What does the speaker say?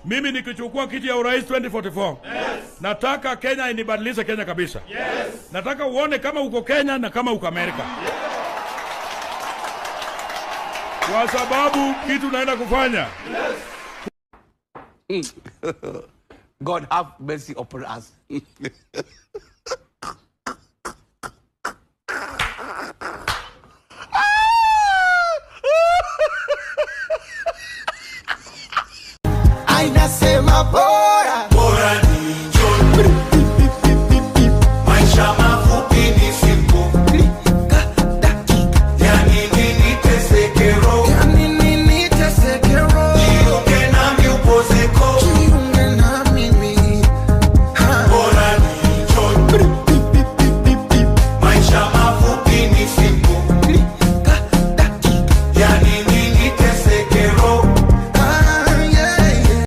Mimi nikichukua kiti ya urais 2044, nataka Kenya inibadilishe Kenya kabisa. Nataka uone kama uko Kenya na kama uko Amerika. Kwa sababu kitu naenda kufanya. God have mercy upon us. Ay, nasema boy.